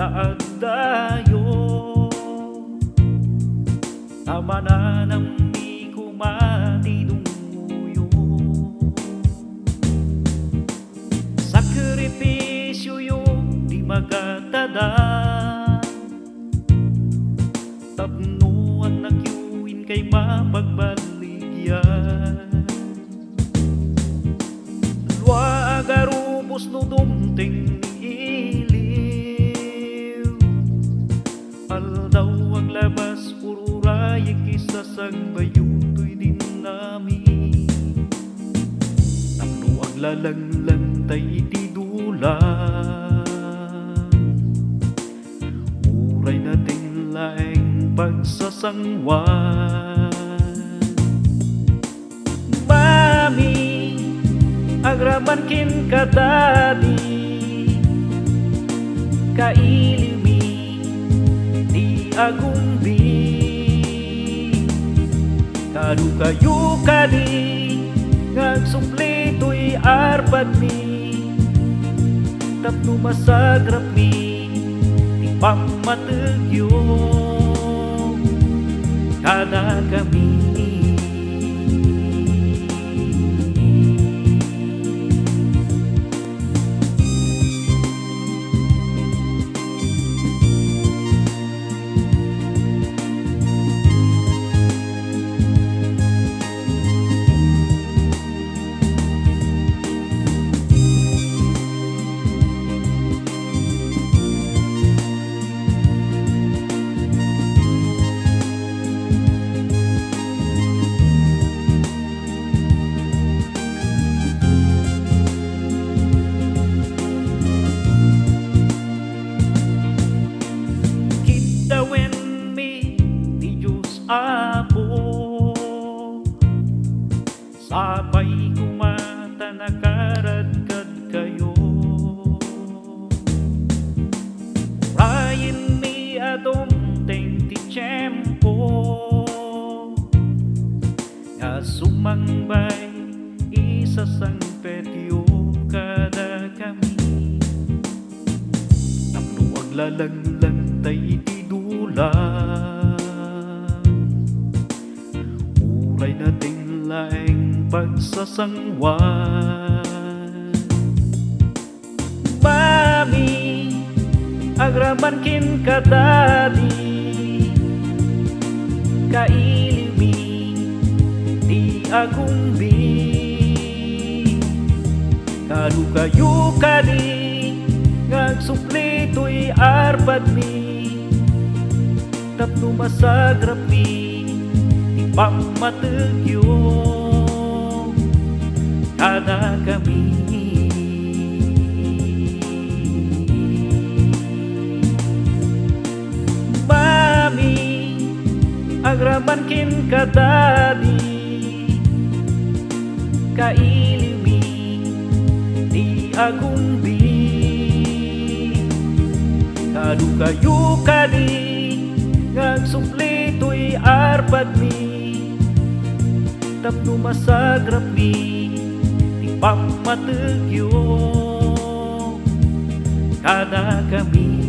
naagdayo tamananam ni kumati dunguyo sakripisyo yung di magatada tapno ang nagyuin kay mapagbaligyan lua agarubos no dumting iliw aldaw ang labas ururayik isasag bayutoy din namin tapno ang lalanglang tay iti dulang uray nating laeng pagsasangwan mami agraman kin kadadi kailimi di agumbi kadu kayu kadi ngagsuplito'y arpad mi tapno masagrap mi di pamategyo kada kami Apo sabay kumata nakaradkad kayo rayin mi adom teng ti tiyempo nga sumangbay isa sang petyo kada kami tapno ang lalanglang tay iti dulang uray nating laeng pagsasangwan mami agraman kin kadadi kailimi di agumbi kadu kayu kadi ngagsuplito'y arpad mi tapno masagrap mi pamategyo kada kami mami agraman kin kadadi kailimi di agumbi kadu kayu kadi ngagsuplito'y arpad mi tapno masagrap mi di pamategyo kada kami